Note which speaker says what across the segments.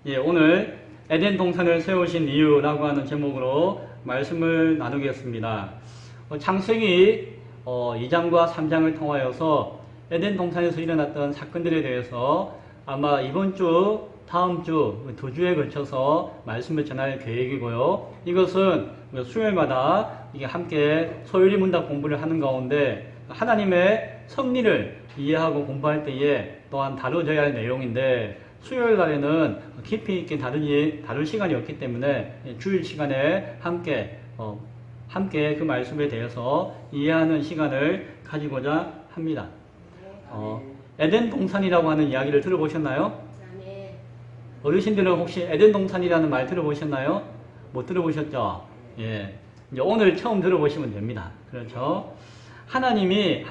Speaker 1: 예, 오늘 에덴 동산을 세우신 이유라고 하는 제목으로 말씀을 나누겠습니다. 창세기 2장과 3장을 통하여서 에덴 동산에서 일어났던 사건들에 대해서 아마 이번 주, 다음 주, 두 주에 걸쳐서 말씀을 전할 계획이고요. 이것은 수요일마다 이게 함께 소요리 문답 공부를 하는 가운데 하나님의 섭리를 이해하고 공부할 때에 또한 다뤄져야 할 내용인데, 수요일 날에는 깊이 있게 다룰 시간이 없기 때문에 주일 시간에 함께 그 말씀에 대해서 이해하는 시간을 가지고자 합니다. 에덴 동산이라고 하는 이야기를 들어보셨나요? 어르신들은 혹시 에덴 동산이라는 말 들어보셨나요? 못 들어보셨죠? 예. 이제 오늘 처음 들어보시면 됩니다. 그렇죠? 하나님이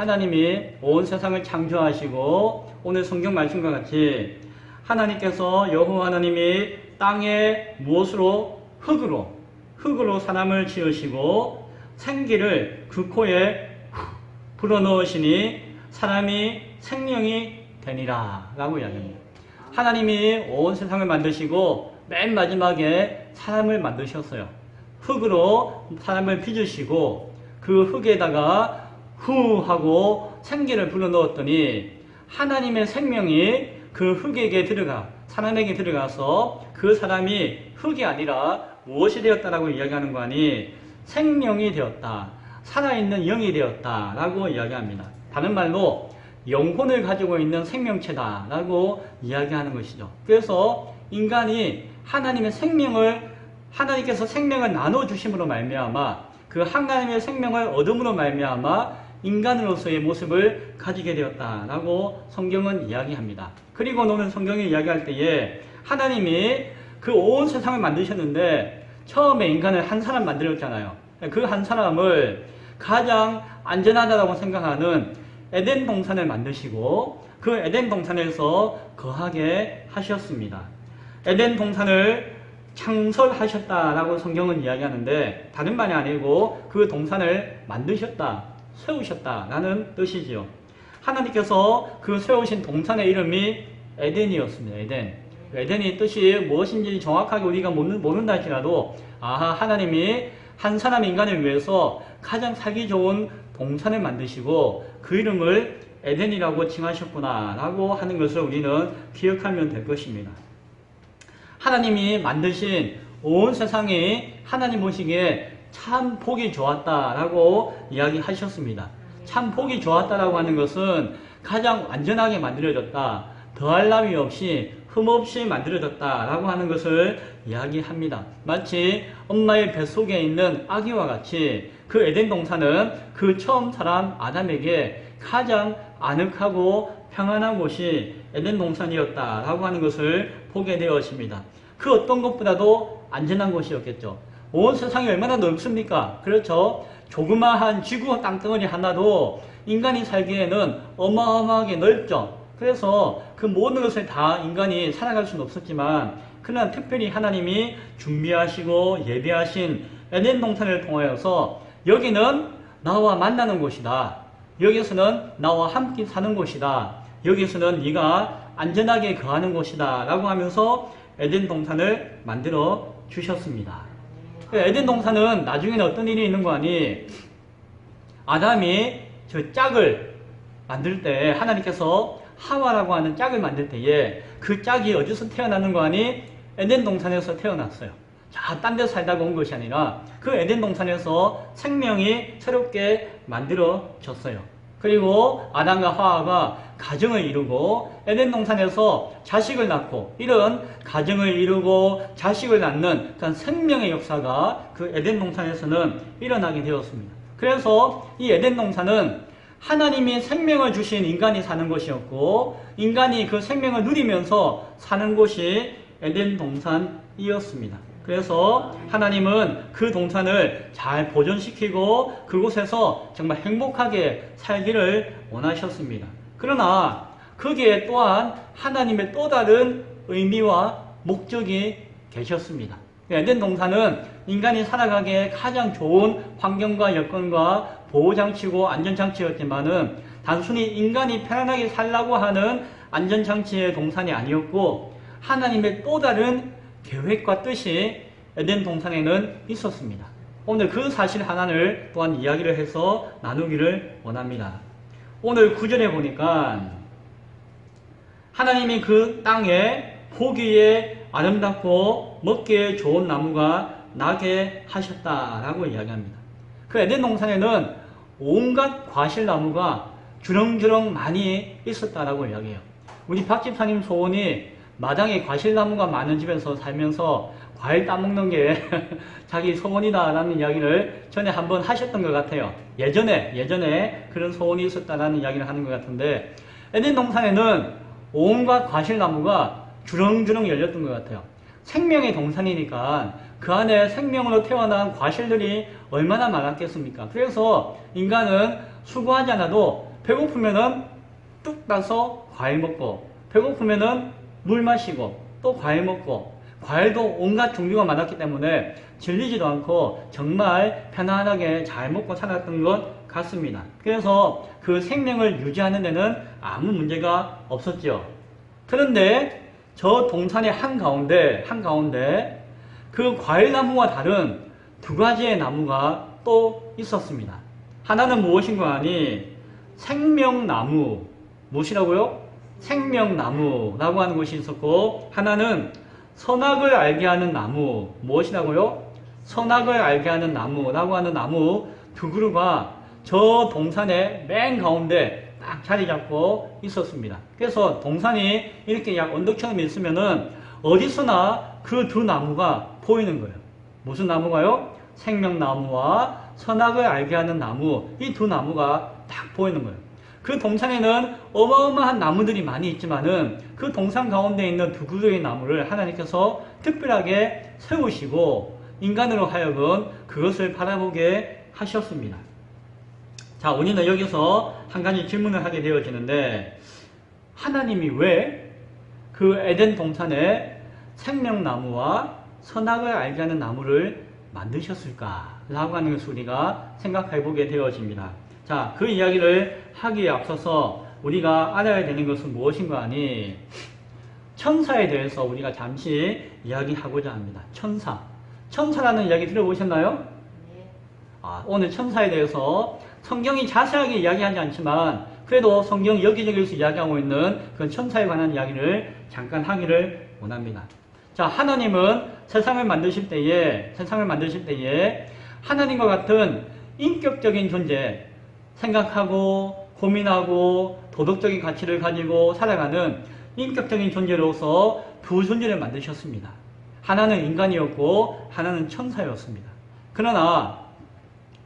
Speaker 1: 온 세상을 창조하시고, 오늘 성경 말씀과 같이 하나님께서 여호와 하나님이 땅에 무엇으로? 흙으로 사람을 지으시고 생기를 그 코에 불어넣으시니 사람이 생명이 되니라 라고 이야기합니다. 하나님이 온 세상을 만드시고 맨 마지막에 사람을 만드셨어요. 흙으로 사람을 빚으시고 그 흙에다가 후 하고 생기를 불어넣었더니 하나님의 생명이 그 흙에게 사람에게 들어가서 그 사람이 흙이 아니라 무엇이 되었다라고 이야기하는 거 아니? 생명이 되었다. 살아있는 영이 되었다. 라고 이야기합니다. 다른 말로 영혼을 가지고 있는 생명체다. 라고 이야기하는 것이죠. 그래서 인간이 하나님께서 생명을 나눠주심으로 말미암아 그 하나님의 생명을 얻음으로 말미암아 인간으로서의 모습을 가지게 되었다라고 성경은 이야기합니다. 그리고 오늘 성경이 이야기할 때에 하나님이 그 온 세상을 만드셨는데 처음에 인간을 한 사람 만들었잖아요. 그 한 사람을 가장 안전하다고 생각하는 에덴 동산을 만드시고 그 에덴 동산에서 거하게 하셨습니다. 에덴 동산을 창설하셨다라고 성경은 이야기하는데 다른 말이 아니고 그 동산을 만드셨다, 세우셨다라는 뜻이지요. 하나님께서 그 세우신 동산의 이름이 에덴이었습니다. 에덴이 뜻이 무엇인지 정확하게 우리가 모른다 할지라도 하나님이 한 사람 인간을 위해서 가장 살기 좋은 동산을 만드시고 그 이름을 에덴이라고 칭하셨구나 라고 하는 것을 우리는 기억하면 될 것입니다. 하나님이 만드신 온 세상이 하나님 보시기에 참 보기 좋았다라고 이야기하셨습니다. 참 보기 좋았다라고 하는 것은 가장 완전하게 만들어졌다, 더할 나위 없이 흠없이 만들어졌다라고 하는 것을 이야기합니다. 마치 엄마의 뱃속에 있는 아기와 같이 그 에덴 동산은 그 처음 사람 아담에게 가장 아늑하고 평안한 곳이 에덴 동산이었다라고 하는 것을 보게 되었습니다. 그 어떤 것보다도 안전한 곳이었겠죠. 온 세상이 얼마나 넓습니까? 그렇죠? 조그마한 지구 땅덩어리 하나도 인간이 살기에는 어마어마하게 넓죠. 그래서 그 모든 것을 다 인간이 살아갈 수는 없었지만, 그러나 특별히 하나님이 준비하시고 예비하신 에덴 동산을 통하여서 여기는 나와 만나는 곳이다. 여기서는 나와 함께 사는 곳이다. 여기서는 네가 안전하게 거하는 곳이다. 라고 하면서 에덴 동산을 만들어 주셨습니다. 에덴 동산은 나중에는 어떤 일이 있는 거 아니? 아담이 저 짝을 만들 때 하나님께서 하와라고 하는 짝을 만들 때에 그 짝이 어디서 태어나는 거 아니? 에덴 동산에서 태어났어요. 자, 딴 데서 살다가 온 것이 아니라 그 에덴 동산에서 생명이 새롭게 만들어졌어요. 그리고 아담과 하와가 가정을 이루고 에덴 동산에서 자식을 낳고, 이런 가정을 이루고 자식을 낳는 그런 생명의 역사가 그 에덴 동산에서는 일어나게 되었습니다. 그래서 이 에덴 동산은 하나님이 생명을 주신 인간이 사는 곳이었고, 인간이 그 생명을 누리면서 사는 곳이 에덴 동산이었습니다. 그래서 하나님은 그 동산을 잘 보존시키고 그곳에서 정말 행복하게 살기를 원하셨습니다. 그러나 거기에 또한 하나님의 또 다른 의미와 목적이 계셨습니다. 에덴 동산은 인간이 살아가기에 가장 좋은 환경과 여건과 보호장치고 안전장치였지만은 단순히 인간이 편안하게 살라고 하는 안전장치의 동산이 아니었고, 하나님의 또 다른 계획과 뜻이 에덴 동산에는 있었습니다. 오늘 그 사실 하나를 또한 이야기를 해서 나누기를 원합니다. 오늘 9절에 보니까 하나님이 그 땅에 보기에 아름답고 먹기에 좋은 나무가 나게 하셨다라고 이야기합니다. 그 에덴 동산에는 온갖 과실나무가 주렁주렁 많이 있었다라고 이야기해요. 우리 박 집사님 소원이 마당에 과실나무가 많은 집에서 살면서 과일 따먹는 게 자기 소원이다라는 이야기를 전에 한번 하셨던 것 같아요. 예전에 그런 소원이 있었다라는 이야기를 하는 것 같은데, 에덴 동산에는 온갖 과실나무가 주렁주렁 열렸던 것 같아요. 생명의 동산이니까 그 안에 생명으로 태어난 과실들이 얼마나 많았겠습니까? 그래서 인간은 수고하지 않아도 배고프면은 뚝 따서 과일 먹고, 배고프면은 물 마시고, 또 과일 먹고, 과일도 온갖 종류가 많았기 때문에 질리지도 않고 정말 편안하게 잘 먹고 살았던 것 같습니다. 그래서 그 생명을 유지하는 데는 아무 문제가 없었죠. 그런데 저 동산의 한가운데 그 과일나무와 다른 두 가지의 나무가 또 있었습니다. 하나는 무엇인가 하니 생명나무, 무엇이라고요? 생명나무라고 하는 것이 있었고, 하나는 선악을 알게 하는 나무, 무엇이라고요? 선악을 알게 하는 나무라고 하는 나무 두 그루가 저 동산의 맨 가운데 딱 자리 잡고 있었습니다. 그래서 동산이 이렇게 약 언덕처럼 있으면은 어디서나 그 두 나무가 보이는 거예요. 무슨 나무가요? 생명나무와 선악을 알게 하는 나무, 이 두 나무가 딱 보이는 거예요. 그 동산에는 어마어마한 나무들이 많이 있지만은 그 동산 가운데 있는 두 그루의 나무를 하나님께서 특별하게 세우시고 인간으로 하여금 그것을 바라보게 하셨습니다. 자, 우리는 여기서 한 가지 질문을 하게 되어지는데, 하나님이 왜 그 에덴 동산에 생명나무와 선악을 알게 하는 나무를 만드셨을까? 라고 하는 것을 우리가 생각해 보게 되어집니다. 자, 그 이야기를 하기에 앞서서 우리가 알아야 되는 것은 무엇인가 하니 천사에 대해서 우리가 잠시 이야기하고자 합니다. 천사라는 이야기 들어보셨나요? 오늘 천사에 대해서 성경이 자세하게 이야기하지 않지만 그래도 성경 여기저기에서 이야기하고 있는 그 천사에 관한 이야기를 잠깐 하기를 원합니다. 자, 하나님은 세상을 만드실 때에 하나님과 같은 인격적인 존재, 생각하고 고민하고 도덕적인 가치를 가지고 살아가는 인격적인 존재로서 두 존재를 만드셨습니다. 하나는 인간이었고 하나는 천사였습니다. 그러나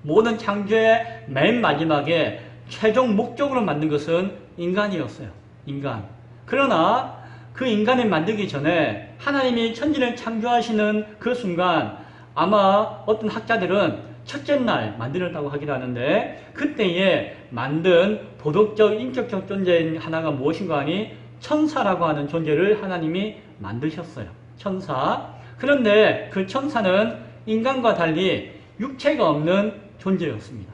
Speaker 1: 모든 창조의 맨 마지막에 최종 목적으로 만든 것은 인간이었어요. 인간. 그러나 그 인간을 만들기 전에 하나님이 천지를 창조하시는 그 순간 아마 어떤 학자들은 첫째 날 만들었다고 하기도 하는데, 그때에 만든 도덕적 인격적 존재 하나가 무엇인가 하니 천사라고 하는 존재를 하나님이 만드셨어요. 천사. 그런데 그 천사는 인간과 달리 육체가 없는 존재였습니다.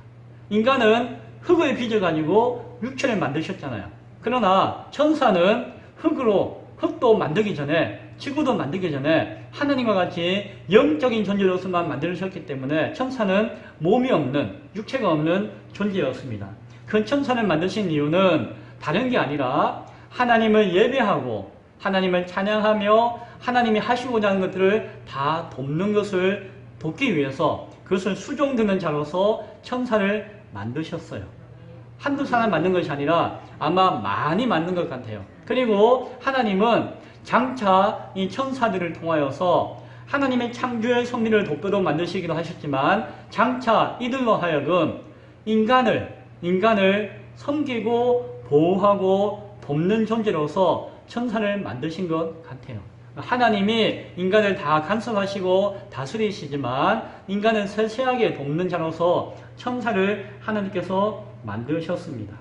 Speaker 1: 인간은 흙을 빚어가지고 육체를 만드셨잖아요. 그러나 천사는 흙도 만들기 전에, 지구도 만들기 전에 하나님과 같이 영적인 존재로서만 만들으셨기 때문에 천사는 몸이 없는, 육체가 없는 존재였습니다. 그 천사를 만드신 이유는 다른 게 아니라 하나님을 예배하고 하나님을 찬양하며 하나님이 하시고자 하는 것들을 다 돕는 것을 돕기 위해서, 그것을 수종드는 자로서 천사를 만드셨어요. 한두 사람 만든 것이 아니라 아마 많이 만든 것 같아요. 그리고 하나님은 장차 이 천사들을 통하여서 하나님의 창조의 섭리를 돕도록 만드시기도 하셨지만 장차 이들로 하여금 인간을 섬기고 보호하고 돕는 존재로서 천사를 만드신 것 같아요. 하나님이 인간을 다 간섭하시고 다스리시지만 인간은 세세하게 돕는 자로서 천사를 하나님께서 만드셨습니다.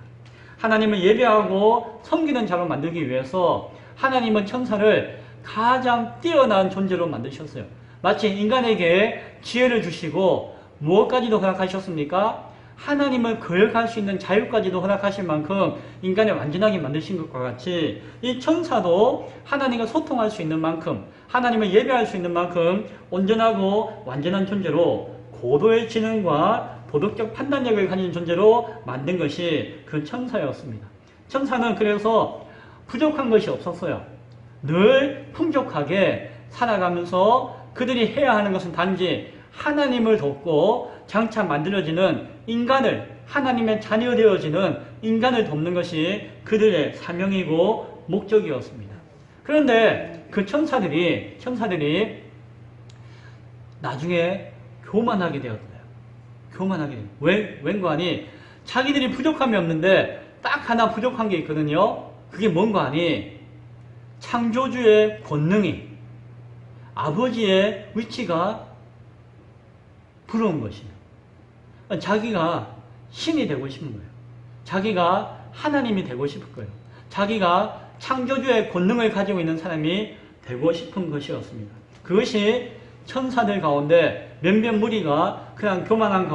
Speaker 1: 하나님을 예배하고 섬기는 자로 만들기 위해서 하나님은 천사를 가장 뛰어난 존재로 만드셨어요. 마치 인간에게 지혜를 주시고 무엇까지도 허락하셨습니까? 하나님을 거역할 수 있는 자유까지도 허락하실 만큼 인간을 완전하게 만드신 것과 같이 이 천사도 하나님과 소통할 수 있는 만큼, 하나님을 예배할 수 있는 만큼 온전하고 완전한 존재로 고도의 지능과 도덕적 판단력을 가진 존재로 만든 것이 그 천사였습니다. 천사는 그래서 부족한 것이 없었어요. 늘 풍족하게 살아가면서 그들이 해야 하는 것은 단지 하나님을 돕고 장차 만들어지는 인간을, 하나님의 자녀 되어지는 인간을 돕는 것이 그들의 사명이고 목적이었습니다. 그런데 그 천사들이 나중에 교만하게 되었어요. 교만하게 되었어요. 왠가하니 자기들이 부족함이 없는데 딱 하나 부족한 게 있거든요. 그게 뭔가 하니 창조주의 권능이, 아버지의 위치가 부러운 것이에요. 자기가 신이 되고 싶은 거예요. 자기가 하나님이 되고 싶을 거예요. 자기가 창조주의 권능을 가지고 있는 사람이 되고 싶은 것이었습니다. 그것이 천사들 가운데 몇몇 무리가 그냥 교만한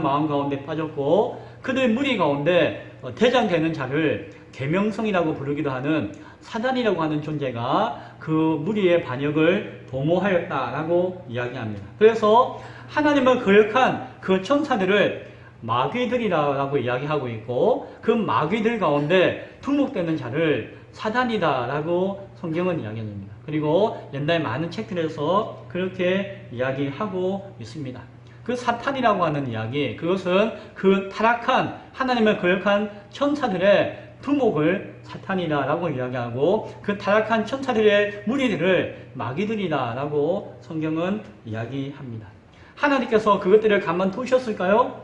Speaker 1: 마음 가운데 빠졌고, 그들 무리 가운데 대장되는 자를 계명성이라고 부르기도 하는 사단이라고 하는 존재가 그 무리의 반역을 도모하였다라고 이야기합니다. 그래서 하나님을 거역한 그 천사들을 마귀들이라고 이야기하고 있고, 그 마귀들 가운데 두목되는 자를 사단이다라고 성경은 이야기합니다. 그리고 옛날 많은 책들에서 그렇게 이야기하고 있습니다. 그 사탄이라고 하는 이야기, 그것은 그 타락한 하나님을 거역한 천사들의 두목을 사탄이다라고 이야기하고, 그 타락한 천사들의 무리들을 마귀들이다라고 성경은 이야기합니다. 하나님께서 그것들을 가만두셨을까요?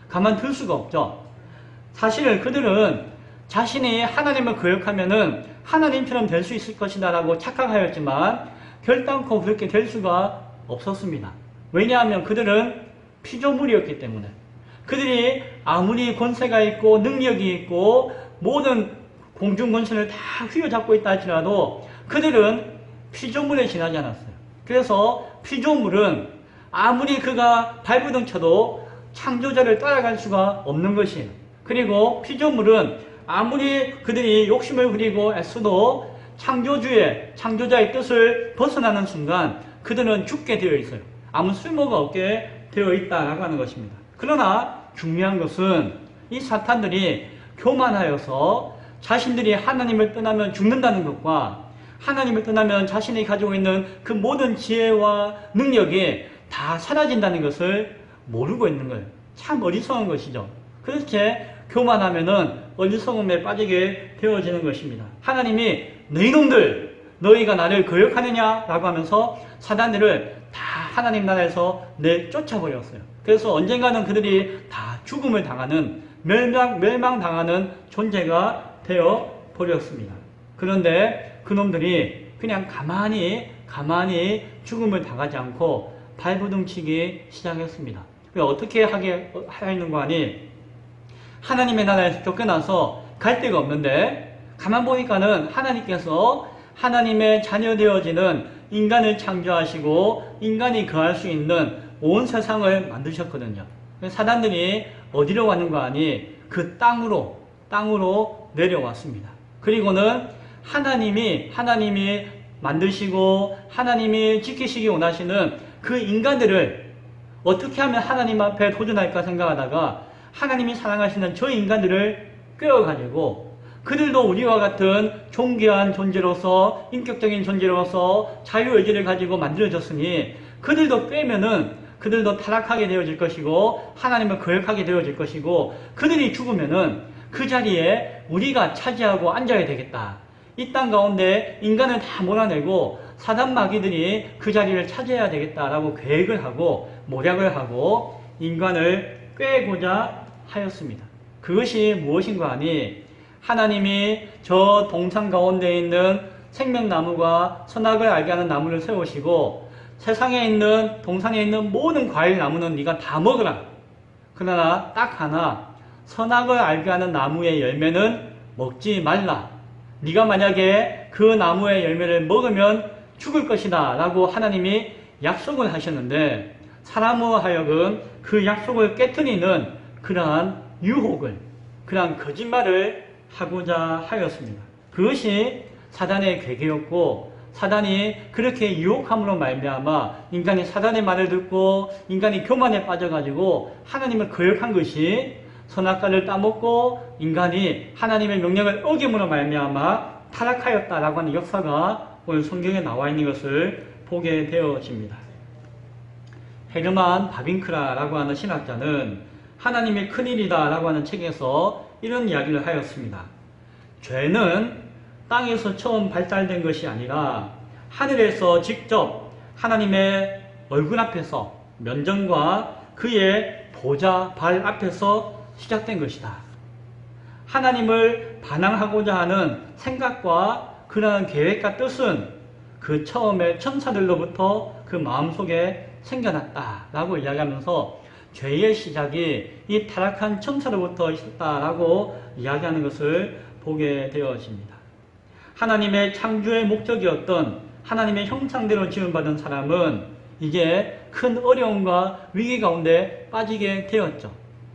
Speaker 1: 가만둘 수가 없죠. 사실 그들은 자신이 하나님을 거역하면은 하나님처럼 될 수 있을 것이다 라고 착각하였지만 결단코 그렇게 될 수가 없었습니다. 왜냐하면 그들은 피조물이었기 때문에, 그들이 아무리 권세가 있고 능력이 있고 모든 공중 권세를 다 휘어잡고 있다 할지라도 그들은 피조물에 지나지 않았어요. 그래서 피조물은 아무리 그가 발버둥 쳐도 창조자를 따라갈 수가 없는 것이에요. 그리고 피조물은 아무리 그들이 욕심을 부리고 애써도 창조자의 뜻을 벗어나는 순간 그들은 죽게 되어 있어요. 아무 쓸모가 없게 되어 있다라고 하는 것입니다. 그러나 중요한 것은 이 사탄들이 교만하여서 자신들이 하나님을 떠나면 죽는다는 것과 하나님을 떠나면 자신이 가지고 있는 그 모든 지혜와 능력이 다 사라진다는 것을 모르고 있는 거예요. 참 어리석은 것이죠. 그렇게 교만하면은 어리석음에 빠지게 되어지는 것입니다. 하나님이 너희놈들, 너희가 나를 거역하느냐 라고 하면서 사단들을 다 하나님 나라에서 내쫓아버렸어요. 그래서 언젠가는 그들이 다 죽음을 당하는, 멸망당하는 존재가 되어버렸습니다. 그런데 그놈들이 그냥 가만히 죽음을 당하지 않고 발버둥치기 시작했습니다. 어떻게 하였는가 하니, 하나님의 나라에서 쫓겨나서 갈 데가 없는데 가만 보니까는 하나님께서 하나님의 자녀 되어지는 인간을 창조하시고 인간이 거할 수 있는 온 세상을 만드셨거든요. 사단들이 어디로 가는가 하니 그 땅으로 내려왔습니다. 그리고는 하나님이 만드시고 하나님이 지키시기 원하시는 그 인간들을 어떻게 하면 하나님 앞에 도전할까 생각하다가 하나님이 사랑하시는 저 인간들을 꿰어가지고 그들도 우리와 같은 존귀한 존재로서, 인격적인 존재로서 자유의지를 가지고 만들어졌으니 그들도 꿰면은 그들도 타락하게 되어질 것이고 하나님을 거역하게 되어질 것이고, 그들이 죽으면은 그 자리에 우리가 차지하고 앉아야 되겠다. 이 땅 가운데 인간을 다 몰아내고 사단 마귀들이 그 자리를 차지해야 되겠다라고 계획을 하고 모략을 하고 인간을 꿰고자 하였습니다. 그것이 무엇인가 하니, 하나님이 저 동산 가운데 있는 생명나무가 선악을 알게 하는 나무를 세우시고 세상에 있는 동산에 있는 모든 과일 나무는 네가 다 먹으라. 그러나 딱 하나, 선악을 알게 하는 나무의 열매는 먹지 말라. 네가 만약에 그 나무의 열매를 먹으면 죽을 것이다 라고 하나님이 약속을 하셨는데, 사람으로 하여금 그 약속을 깨트리는 그러한 유혹을, 그러한 거짓말을 하고자 하였습니다. 그것이 사단의 괴계였고, 사단이 그렇게 유혹함으로 말미암아 인간이 사단의 말을 듣고 인간이 교만에 빠져가지고 하나님을 거역한 것이 선악과를 따먹고 인간이 하나님의 명령을 어김으로 말미암아 타락하였다라고 하는 역사가 오늘 성경에 나와 있는 것을 보게 되어집니다. 헤르만 바빙크라라고 하는 신학자는 하나님의 큰일이다 라고 하는 책에서 이런 이야기를 하였습니다. 죄는 땅에서 처음 발달된 것이 아니라 하늘에서 직접 하나님의 얼굴 앞에서 면전과 그의 보좌 발 앞에서 시작된 것이다. 하나님을 반항하고자 하는 생각과 그러한 계획과 뜻은 그 처음에 천사들로부터 그 마음속에 생겨났다라고 이야기하면서 죄의 시작이 이 타락한 천사로부터 있었다라고 이야기하는 것을 보게 되어집니다. 하나님의 창조의 목적이었던 하나님의 형상대로 지음받은 사람은 이제 큰 어려움과 위기 가운데 빠지게 되었죠.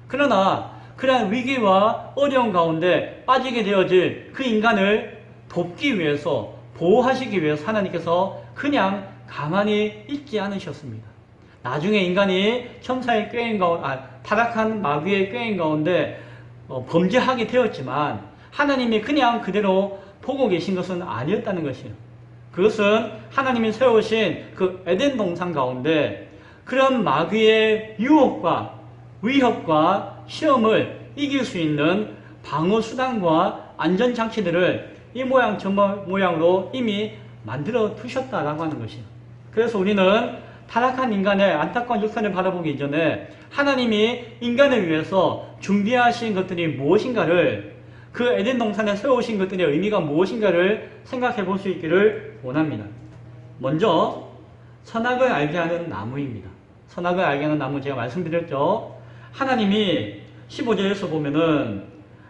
Speaker 1: 그러나 그러한 위기와 어려움 가운데 빠지게 되어질 그 인간을 돕기 위해서, 보호하시기 위해서 하나님께서 그냥 가만히 있지 않으셨습니다. 나중에 인간이 천사의 꾀인 가운데, 타락한 마귀의 꾀인 가운데 범죄하게 되었지만 하나님이 그냥 그대로 보고 계신 것은 아니었다는 것이에요. 그것은 하나님이 세우신 그 에덴 동산 가운데 그런 마귀의 유혹과 위협과 시험을 이길 수 있는 방어 수단과 안전장치들을 이 모양 저 모양으로 이미 만들어 두셨다라고 하는 것이에요. 그래서 우리는 타락한 인간의 안타까운 역사를 바라보기 이전에 하나님이 인간을 위해서 준비하신 것들이 무엇인가를, 그 에덴 동산에 세우신 것들의 의미가 무엇인가를 생각해 볼 수 있기를 원합니다. 먼저 선악을 알게 하는 나무입니다. 선악을 알게 하는 나무 제가 말씀드렸죠. 하나님이 15절에서 보면은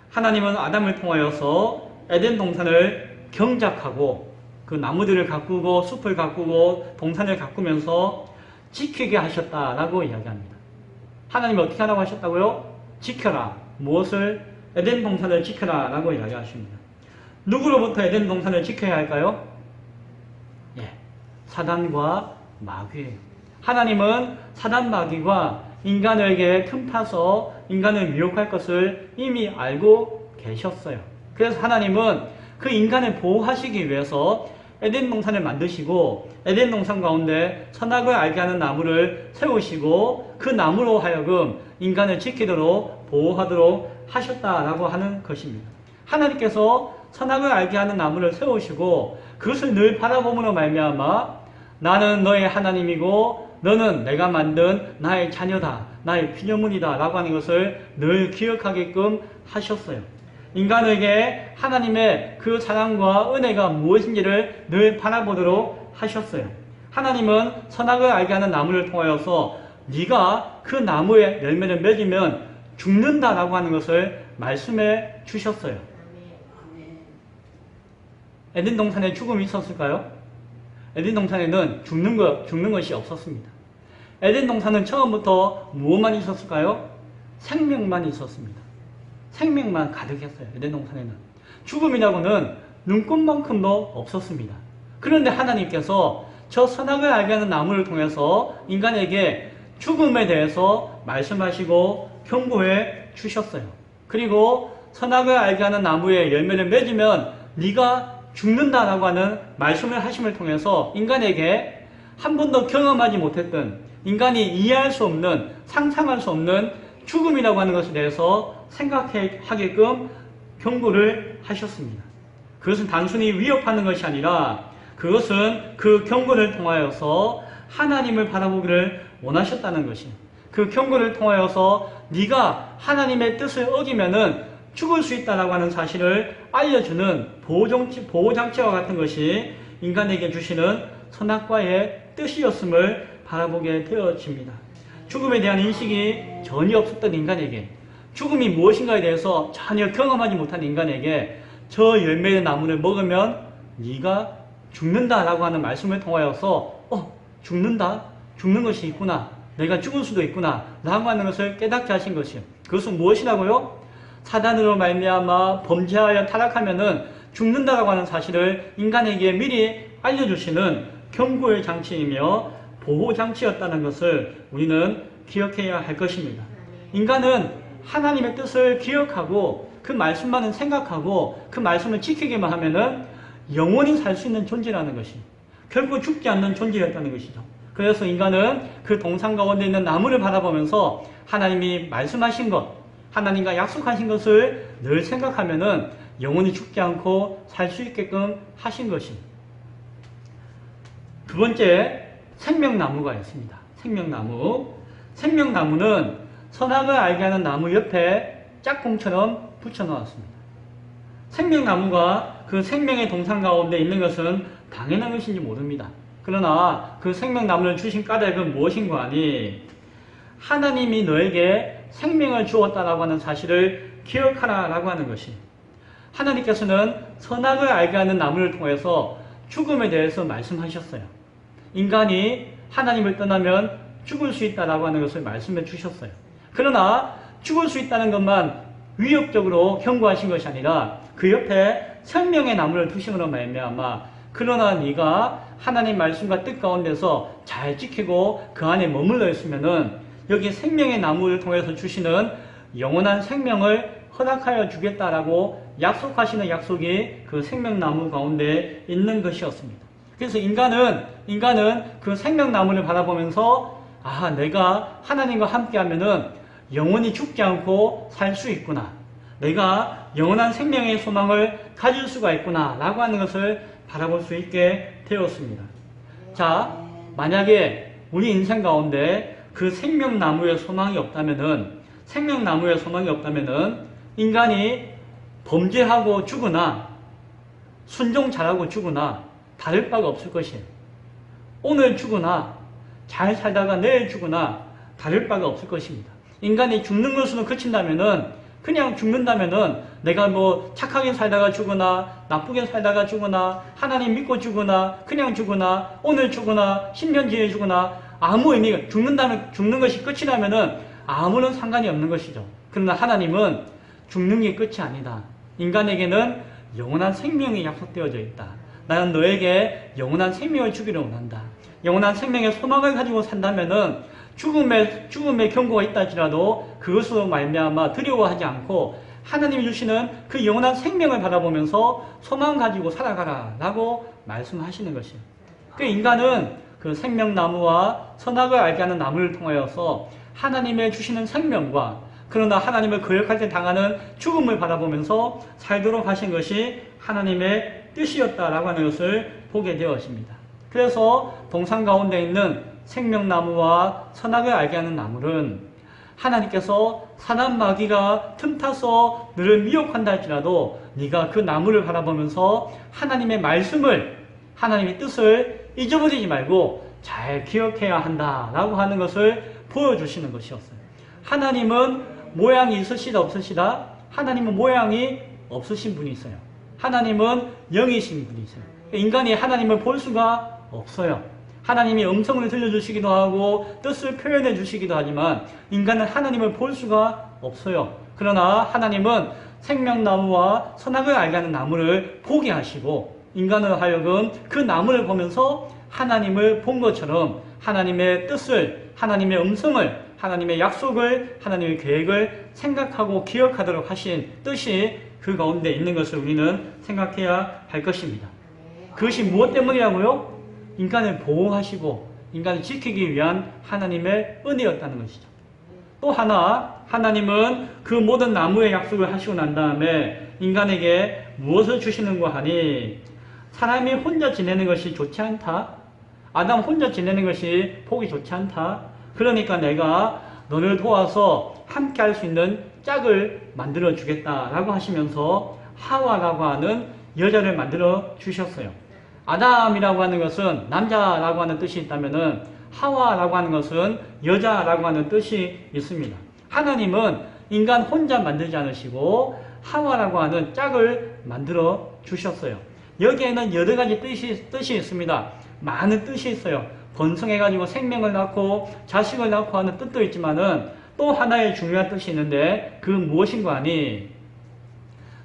Speaker 1: 하나님은 아담을 통하여서 에덴 동산을 경작하고 그 나무들을 가꾸고 숲을 가꾸고 동산을 가꾸면서 지키게 하셨다라고 이야기합니다. 하나님이 어떻게 하라고 하셨다고요? 지켜라. 무엇을? 에덴 동산을 지켜라 라고 이야기하십니다. 누구로부터 에덴 동산을 지켜야 할까요? 예, 사단과 마귀예요. 하나님은 사단 마귀가 인간에게 틈타서 인간을 미혹할 것을 이미 알고 계셨어요. 그래서 하나님은 그 인간을 보호하시기 위해서 에덴 동산을 만드시고 에덴 동산 가운데 선악을 알게 하는 나무를 세우시고 그 나무로 하여금 인간을 지키도록 보호하도록 하셨다라고 하는 것입니다. 하나님께서 선악을 알게 하는 나무를 세우시고 그것을 늘 바라봄으로 말미암아 나는 너의 하나님이고 너는 내가 만든 나의 자녀다, 나의 피조물이다 라고 하는 것을 늘 기억하게끔 하셨어요. 인간에게 하나님의 그 사랑과 은혜가 무엇인지를 늘 바라보도록 하셨어요. 하나님은 선악을 알게 하는 나무를 통하여서 네가 그 나무의 열매를 맺으면 죽는다라고 하는 것을 말씀해 주셨어요. 에덴 동산에 죽음이 있었을까요? 에덴 동산에는 죽는 것이 없었습니다. 에덴 동산은 처음부터 무엇만 있었을까요? 생명만 있었습니다. 생명만 가득했어요. 에덴 동산에는. 죽음이라고는 눈꼽만큼도 없었습니다. 그런데 하나님께서 저 선악을 알게 하는 나무를 통해서 인간에게 죽음에 대해서 말씀하시고 경고해 주셨어요. 그리고 선악을 알게 하는 나무의 열매를 맺으면 네가 죽는다라고 하는 말씀을 하심을 통해서 인간에게 한 번도 경험하지 못했던, 인간이 이해할 수 없는, 상상할 수 없는 죽음이라고 하는 것에 대해서 생각하게끔 경고를 하셨습니다. 그것은 단순히 위협하는 것이 아니라 그것은 그 경고를 통하여서 하나님을 바라보기를 원하셨다는 것입니다. 그 경고를 통하여서 네가 하나님의 뜻을 어기면은 죽을 수 있다라고 하는 사실을 알려주는 보호장치와 같은 것이 인간에게 주시는 선악과의 뜻이었음을 바라보게 되어집니다. 죽음에 대한 인식이 전혀 없었던 인간에게, 죽음이 무엇인가에 대해서 전혀 경험하지 못한 인간에게 저 열매의 나무를 먹으면 네가 죽는다라고 하는 말씀을 통하여서 죽는다? 죽는 것이 있구나. 내가 죽을 수도 있구나 라고 하는 것을 깨닫게 하신 것이요. 그것은 무엇이라고요? 사단으로 말미암아 범죄하여 타락하면은 죽는다라고 하는 사실을 인간에게 미리 알려주시는 경고의 장치이며 보호 장치였다는 것을 우리는 기억해야 할 것입니다. 인간은 하나님의 뜻을 기억하고 그 말씀만은 생각하고 그 말씀을 지키기만 하면은 영원히 살 수 있는 존재라는 것이 결국 죽지 않는 존재였다는 것이죠. 그래서 인간은 그 동산 가운데 있는 나무를 바라보면서 하나님이 말씀하신 것, 하나님과 약속하신 것을 늘 생각하면은 영원히 죽지 않고 살 수 있게끔 하신 것입니다. 두 번째, 생명나무가 있습니다. 생명나무. 생명나무는 선악을 알게 하는 나무 옆에 짝꿍처럼 붙여놓았습니다. 생명나무가 그 생명의 동산 가운데 있는 것은 당연한 것인지 모릅니다. 그러나 그 생명나무를 주신 까닭은 무엇인가 하니 하나님이 너에게 생명을 주었다라고 하는 사실을 기억하라라고 하는 것이 하나님께서는 선악을 알게 하는 나무를 통해서 죽음에 대해서 말씀하셨어요. 인간이 하나님을 떠나면 죽을 수 있다라고 하는 것을 말씀해 주셨어요. 그러나 죽을 수 있다는 것만 위협적으로 경고하신 것이 아니라 그 옆에 생명의 나무를 두심으로 말미암아 그러나 네가 하나님 말씀과 뜻 가운데서 잘 지키고 그 안에 머물러 있으면은 여기 생명의 나무를 통해서 주시는 영원한 생명을 허락하여 주겠다라고 약속하시는 약속이 그 생명나무 가운데 있는 것이었습니다. 그래서 인간은 그 생명나무를 바라보면서 내가 하나님과 함께하면은 영원히 죽지 않고 살 수 있구나. 내가 영원한 생명의 소망을 가질 수가 있구나 라고 하는 것을 바라볼 수 있게 되었습니다. 자, 만약에 우리 인생 가운데 그 생명나무의 소망이 없다면은 인간이 범죄하고 죽으나 순종 잘하고 죽으나 다를 바가 없을 것이에요. 오늘 죽으나 잘 살다가 내일 죽으나 다를 바가 없을 것입니다. 인간이 죽는 것으로 그친다면은 그냥 죽는다면은 내가 착하게 살다가 죽으나 나쁘게 살다가 죽으나 하나님 믿고 죽으나 그냥 죽으나 오늘 죽으나 10년 뒤에 죽으나 아무 의미가 죽는 것이 끝이라면은 아무런 상관이 없는 것이죠. 그러나 하나님은 죽는 게 끝이 아니다. 인간에게는 영원한 생명이 약속되어져 있다. 나는 너에게 영원한 생명을 주기를 원한다. 영원한 생명의 소망을 가지고 산다면은 죽음의 경고가 있다 할지라도 그것으로 말미암아 두려워하지 않고 하나님이 주시는 그 영원한 생명을 바라보면서 소망 가지고 살아가라 라고 말씀하시는 것이에요. 그 인간은 그 생명나무와 선악을 알게 하는 나무를 통하여서 하나님의 주시는 생명과 그러나 하나님을 거역할 때 당하는 죽음을 바라보면서 살도록 하신 것이 하나님의 뜻이었다라고 하는 것을 보게 되었습니다. 그래서 동산 가운데 있는 생명나무와 선악을 알게 하는 나무는 하나님께서 사단 마귀가 틈타서 너를 미혹한다 할지라도 네가 그 나무를 바라보면서 하나님의 말씀을 하나님의 뜻을 잊어버리지 말고 잘 기억해야 한다라고 하는 것을 보여주시는 것이었어요. 하나님은 모양이 있으시다 없으시다? 하나님은 모양이 없으신 분이 있어요. 하나님은 영이신 분이 있어요. 인간이 하나님을 볼 수가 없어요. 하나님이 음성을 들려주시기도 하고 뜻을 표현해 주시기도 하지만 인간은 하나님을 볼 수가 없어요. 그러나 하나님은 생명나무와 선악을 알게 하는 나무를 보게 하시고 인간으로 하여금 그 나무를 보면서 하나님을 본 것처럼 하나님의 뜻을, 하나님의 음성을, 하나님의 약속을, 하나님의 계획을 생각하고 기억하도록 하신 뜻이 그 가운데 있는 것을 우리는 생각해야 할 것입니다. 그것이 무엇 때문이라고요? 인간을 보호하시고 인간을 지키기 위한 하나님의 은혜였다는 것이죠. 또 하나, 하나님은 그 모든 나무의 약속을 하시고 난 다음에 인간에게 무엇을 주시는가 하니 사람이 혼자 지내는 것이 좋지 않다. 아담 혼자 지내는 것이 보기 좋지 않다. 그러니까 내가 너를 도와서 함께 할 수 있는 짝을 만들어 주겠다라고 하시면서 하와라고 하는 여자를 만들어 주셨어요. 아담이라고 하는 것은 남자라고 하는 뜻이 있다면은 하와라고 하는 것은 여자라고 하는 뜻이 있습니다. 하나님은 인간 혼자 만들지 않으시고 하와라고 하는 짝을 만들어 주셨어요. 여기에는 여러 가지 뜻이 있습니다. 많은 뜻이 있어요. 번성해가지고 생명을 낳고 자식을 낳고 하는 뜻도 있지만은 또 하나의 중요한 뜻이 있는데 그 무엇인가 하니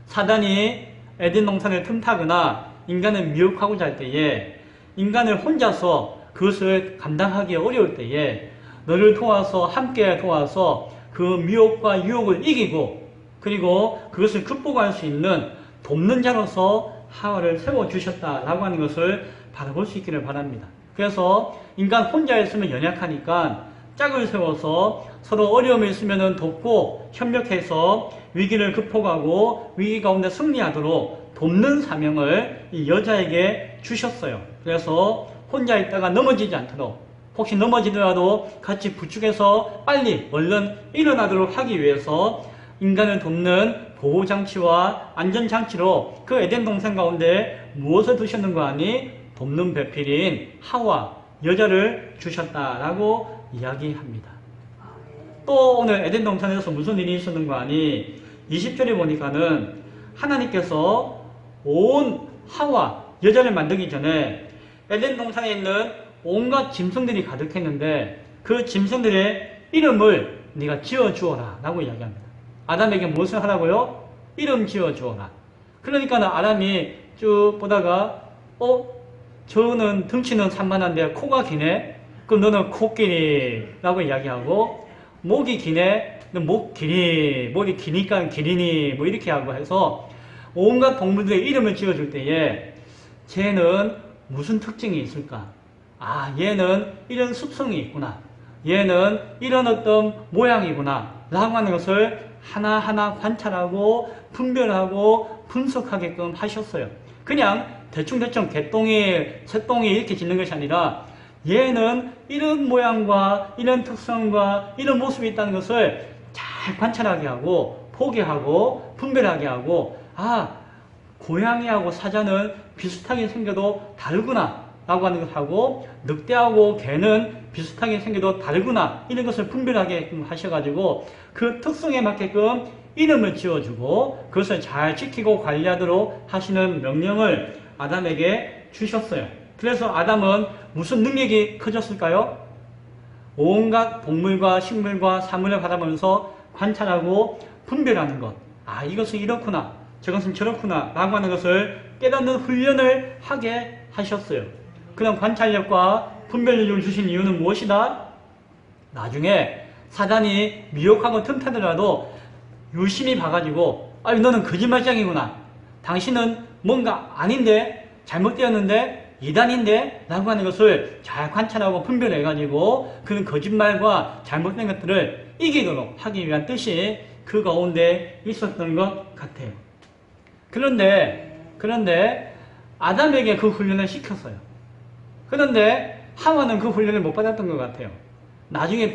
Speaker 1: 사단이 에덴 동산을 틈타거나 인간을 미혹하고자 할 때에 인간을 혼자서 그것을 감당하기 어려울 때에 너를 도와서 함께 도와서 그 미혹과 유혹을 이기고 그리고 그것을 극복할 수 있는 돕는 자로서 하와를 세워주셨다라고 하는 것을 바라볼 수 있기를 바랍니다. 그래서 인간 혼자 있으면 연약하니까 짝을 세워서 서로 어려움이 있으면 돕고 협력해서 위기를 극복하고 위기 가운데 승리하도록 돕는 사명을 이 여자에게 주셨어요. 그래서 혼자 있다가 넘어지지 않도록 혹시 넘어지더라도 같이 부축해서 빨리 얼른 일어나도록 하기 위해서 인간을 돕는 보호장치와 안전장치로 그 에덴 동산 가운데 무엇을 두셨는가 하니 돕는 배필인 하와 여자를 주셨다라고 이야기합니다. 또 오늘 에덴 동산에서 무슨 일이 있었는가 하니 20절에 보니까는 하나님께서 온 하와 여자를 만들기 전에 에덴 동산에 있는 온갖 짐승들이 가득했는데 그 짐승들의 이름을 네가 지어주어라 라고 이야기합니다. 아담에게 무엇을 하라고요? 이름 지어주어라. 그러니까 아담이 쭉 보다가 저는 덩치는 산만한데 코가 기네? 그럼 너는 코끼리라고 이야기하고 목이 기네? 너 목 길이, 목이 기니까 기리니 뭐 이렇게 하고 해서 온갖 동물들의 이름을 지어줄 때에 쟤는 무슨 특징이 있을까? 아, 얘는 이런 습성이 있구나. 얘는 이런 어떤 모양이구나. 라고 하는 것을 하나하나 관찰하고 분별하고 분석하게끔 하셨어요. 그냥 대충대충 개똥이, 새똥이 이렇게 짓는 것이 아니라 얘는 이런 모양과 이런 특성과 이런 모습이 있다는 것을 잘 관찰하게 하고 포기하고 분별하게 하고 아, 고양이하고 사자는 비슷하게 생겨도 다르구나 라고 하는 것하고 늑대하고 개는 비슷하게 생겨도 다르구나 이런 것을 분별하게 하셔가지고 그 특성에 맞게끔 이름을 지어주고 그것을 잘 지키고 관리하도록 하시는 명령을 아담에게 주셨어요. 그래서 아담은 무슨 능력이 커졌을까요? 온갖 동물과 식물과 사물을 바라보면서 관찰하고 분별하는 것. 아, 이것은 이렇구나. 저것은 저렇구나. 라고 하는 것을 깨닫는 훈련을 하게 하셨어요. 그런 관찰력과 분별력을 주신 이유는 무엇이다? 나중에 사단이 미혹하고 틈타더라도 유심히 봐가지고 아유 너는 거짓말장이구나. 당신은 뭔가 아닌데 잘못되었는데 이단인데 라고 하는 것을 잘 관찰하고 분별해가지고 그런 거짓말과 잘못된 것들을 이기도록 하기 위한 뜻이 그 가운데 있었던 것 같아요. 그런데 아담에게 그 훈련을 시켰어요. 그런데 하와는 그 훈련을 못 받았던 것 같아요. 나중에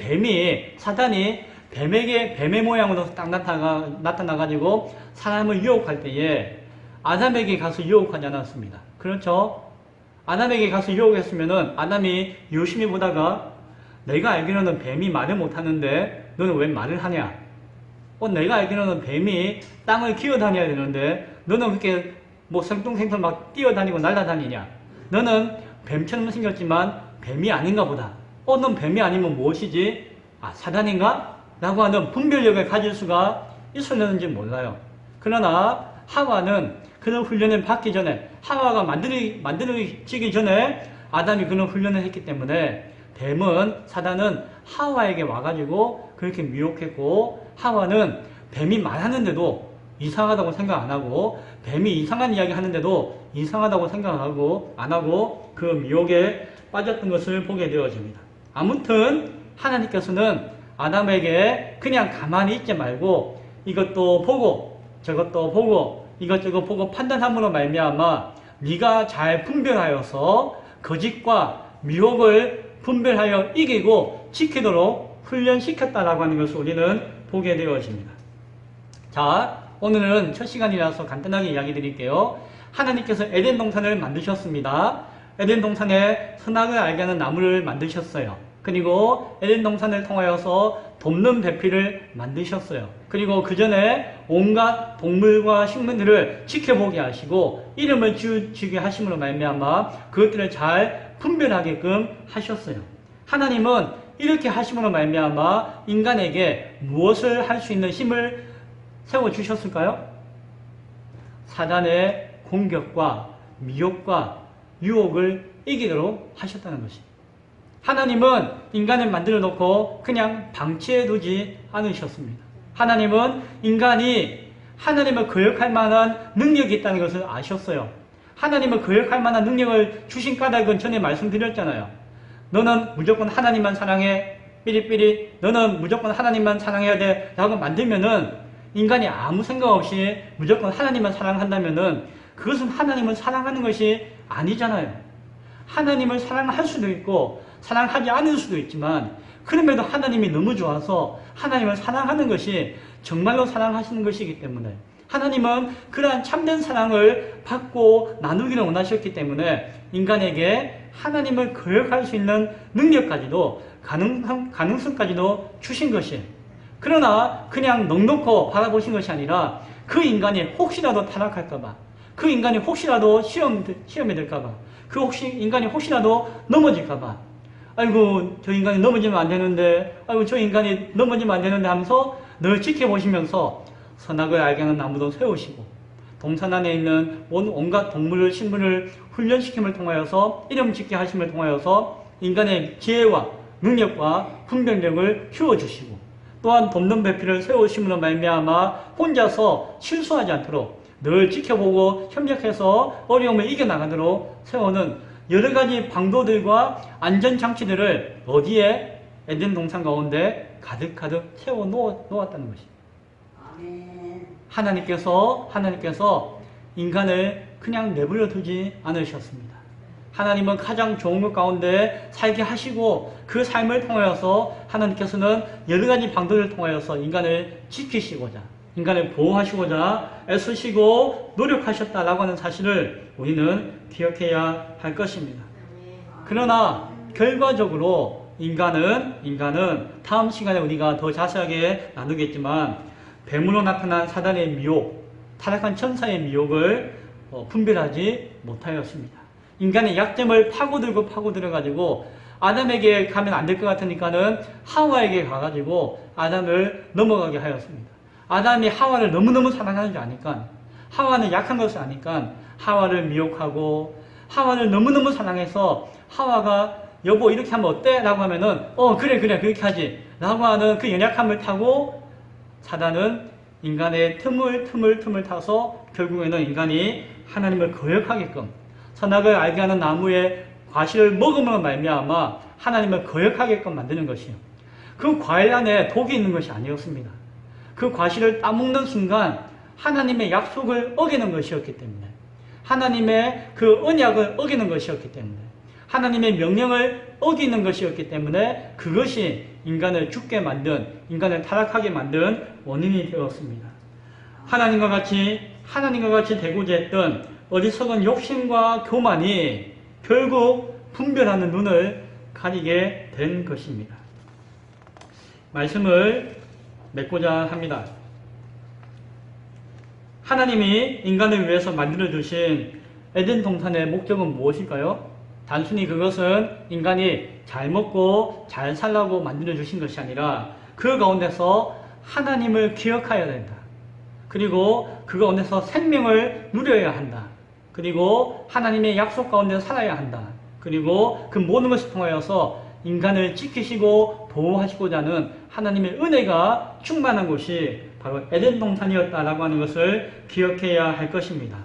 Speaker 1: 사단이 뱀의 모양으로 딱 나타나가지고 사람을 유혹할 때에 아담에게 가서 유혹하지 않았습니다. 그렇죠? 아담에게 가서 유혹했으면은 아담이 유심히 보다가 내가 알기로는 뱀이 말을 못하는데 너는 왜 말을 하냐? 내가 알기로는 뱀이 땅을 기어다녀야 되는데 너는 그렇게 뭐 생뚱생뚱 막 뛰어다니고 날아다니냐? 너는 뱀처럼 생겼지만 뱀이 아닌가 보다. 넌 뱀이 아니면 무엇이지? 아, 사단인가? 라고 하는 분별력을 가질 수가 있었는지 몰라요. 그러나 하와는 그런 훈련을 받기 전에 하와가 만들어지기 전에 아담이 그런 훈련을 했기 때문에 사단은 하와에게 와가지고 그렇게 미혹했고 하와는 뱀이 말하는데도 이상하다고 생각 안 하고 뱀이 이상한 이야기 하는데도 이상하다고 생각하고 안 하고 그 미혹에 빠졌던 것을 보게 되어집니다. 아무튼 하나님께서는 아담에게 그냥 가만히 있지 말고 이것도 보고 저것도 보고 이것저것 보고 판단함으로 말미암아 네가 잘 분별하여서 거짓과 미혹을 분별하여 이기고 지키도록 훈련시켰다라고 하는 것을 우리는 보게 되어집니다. 자, 오늘은 첫 시간이라서 간단하게 이야기 드릴게요. 하나님께서 에덴 동산을 만드셨습니다. 에덴 동산에 선악을 알게 하는 나무를 만드셨어요. 그리고 에덴 동산을 통하여서 돕는 배필을 만드셨어요. 그리고 그 전에 온갖 동물과 식물들을 지켜보게 하시고 이름을 지게 하심으로 말미암아 그것들을 잘 분별하게끔 하셨어요. 하나님은 이렇게 하심으로 말미암아 인간에게 무엇을 할 수 있는 힘을 세워주셨을까요? 사단의 공격과 미혹과 유혹을 이기도록 하셨다는 것입니다. 하나님은 인간을 만들어 놓고 그냥 방치해 두지 않으셨습니다. 하나님은 인간이 하나님을 거역할 만한 능력이 있다는 것을 아셨어요. 하나님을 거역할 만한 능력을 주신 까닭은 전에 말씀드렸잖아요. 너는 무조건 하나님만 사랑해, 삐리삐리, 너는 무조건 하나님만 사랑해야 돼 라고 만들면은 인간이 아무 생각 없이 무조건 하나님만 사랑한다면은 그것은 하나님을 사랑하는 것이 아니잖아요. 하나님을 사랑할 수도 있고 사랑하지 않을 수도 있지만 그럼에도 하나님이 너무 좋아서 하나님을 사랑하는 것이 정말로 사랑하시는 것이기 때문에 하나님은 그러한 참된 사랑을 받고 나누기를 원하셨기 때문에 인간에게 하나님을 거역할 수 있는 능력까지도 가능성까지도 주신 것이에요. 그러나 그냥 넉넉히 바라보신 것이 아니라 그 인간이 혹시라도 타락할까봐, 그 인간이 혹시라도 시험에 들까봐, 인간이 혹시라도 넘어질까봐, 아이고 저 인간이 넘어지면 안 되는데, 아이고 저 인간이 넘어지면 안 되는데 하면서 늘 지켜보시면서 선악을 알게 하는 나무도 세우시고 동산 안에 있는 온갖 동물을 식물을 훈련시킴을 통하여서 이름 짓게 하심을 통하여서 인간의 지혜와 능력과 분별력을 키워주시고 또한 돕는 배필을 세우심으로 말미암아 혼자서 실수하지 않도록 늘 지켜보고 협력해서 어려움을 이겨나가도록 세우는 여러 가지 방도들과 안전장치들을 어디에? 에덴 동산 가운데 가득가득 채워 놓았다는 것입니다. 하나님께서 인간을 그냥 내버려 두지 않으셨습니다. 하나님은 가장 좋은 것 가운데 살게 하시고 그 삶을 통하여서 하나님께서는 여러 가지 방도를 통하여서 인간을 지키시고자, 인간을 보호하시고자 애쓰시고 노력하셨다라고 하는 사실을 우리는 기억해야 할 것입니다. 그러나 결과적으로 인간은 다음 시간에 우리가 더 자세하게 나누겠지만 뱀으로 나타난 사단의 미혹, 타락한 천사의 미혹을 분별하지 못하였습니다. 인간의 약점을 파고들어가지고 아담에게 가면 안 될 것 같으니까는 하와에게 가가지고 아담을 넘어가게 하였습니다. 아담이 하와를 너무너무 사랑하는 줄 아니까, 하와는 약한 것을 아니까 하와를 미혹하고 하와를 너무너무 사랑해서 하와가 여보 이렇게 하면 어때? 라고 하면은 그래 그렇게 하지 라고 하는 그 연약함을 타고 사단은 인간의 틈을 타서 결국에는 인간이 하나님을 거역하게끔 선악을 알게 하는 나무의 과실을 먹음으로 말미암아 하나님을 거역하게끔 만드는 것이요. 그 과일 안에 독이 있는 것이 아니었습니다. 그 과실을 따먹는 순간 하나님의 약속을 어기는 것이었기 때문에, 하나님의 그 언약을 어기는 것이었기 때문에, 하나님의 명령을 어기는 것이었기 때문에 그것이 인간을 죽게 만든, 인간을 타락하게 만든 원인이 되었습니다. 하나님과 같이 되고자 했던 어리석은 욕심과 교만이 결국 분별하는 눈을 가리게 된 것입니다. 말씀을 맺고자 합니다. 하나님이 인간을 위해서 만들어주신 에덴 동산의 목적은 무엇일까요? 단순히 그것은 인간이 잘 먹고 잘 살라고 만들어주신 것이 아니라 그 가운데서 하나님을 기억해야 된다. 그리고 그 가운데서 생명을 누려야 한다. 그리고 하나님의 약속 가운데 살아야 한다. 그리고 그 모든 것을 통하여서 인간을 지키시고 보호하시고자 하는 하나님의 은혜가 충만한 곳이 바로 에덴 동산이었다라고 하는 것을 기억해야 할 것입니다.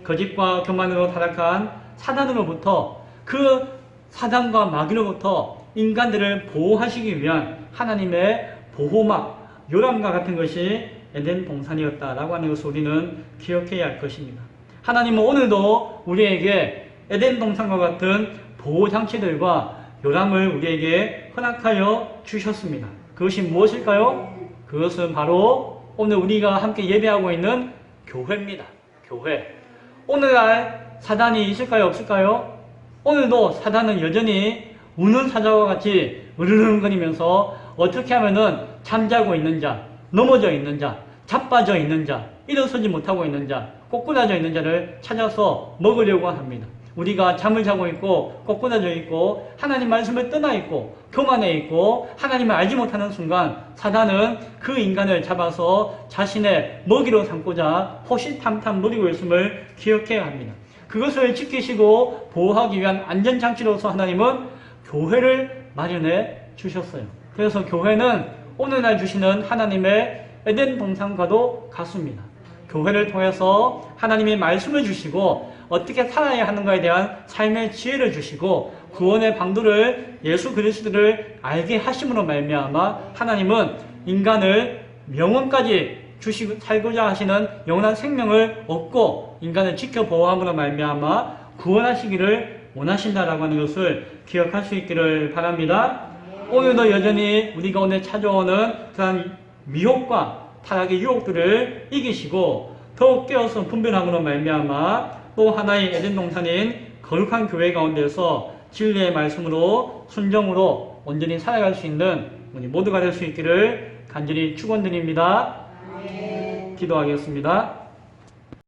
Speaker 1: 거짓과 교만으로 타락한 사단으로부터, 그 사단과 마귀로부터 인간들을 보호하시기 위한 하나님의 보호막, 요람과 같은 것이 에덴 동산이었다라고 하는 것을 우리는 기억해야 할 것입니다. 하나님은 오늘도 우리에게 에덴 동산과 같은 보호장치들과 요람을 우리에게 허락하여 주셨습니다. 그것이 무엇일까요? 그것은 바로 오늘 우리가 함께 예배하고 있는 교회입니다. 교회. 오늘날 사단이 있을까요? 없을까요? 오늘도 사단은 여전히 우는 사자와 같이 으르렁거리면서 어떻게 하면은 잠자고 있는 자, 넘어져 있는 자, 자빠져 있는 자, 일어서지 못하고 있는 자, 꼬꾸라져 있는 자를 찾아서 먹으려고 합니다. 우리가 잠을 자고 있고 꺾어져 있고 하나님 말씀을 떠나 있고 교만해 있고 하나님을 알지 못하는 순간 사단은 그 인간을 잡아서 자신의 먹이로 삼고자 호시탐탐 노리고 있음을 기억해야 합니다. 그것을 지키시고 보호하기 위한 안전장치로서 하나님은 교회를 마련해 주셨어요. 그래서 교회는 오늘날 주시는 하나님의 에덴 동산과도 같습니다. 교회를 통해서 하나님의 말씀을 주시고 어떻게 살아야 하는가에 대한 삶의 지혜를 주시고 구원의 방도를 예수 그리스도를 알게 하심으로 말미암아 하나님은 인간을 영원까지 주시고 살고자 하시는 영원한 생명을 얻고 인간을 지켜 보호함으로 말미암아 구원하시기를 원하신다라고 하는 것을 기억할 수 있기를 바랍니다. 오늘도 여전히 우리가 오늘 찾아오는 그런 미혹과 타락의 유혹들을 이기시고 더욱 깨어서 분별함으로 말미암아 또 하나의 에덴 동산인 거룩한 교회 가운데서 진리의 말씀으로 순정으로 온전히 살아갈 수 있는 우리 모두가 될 수 있기를 간절히 축원드립니다. 기도하겠습니다.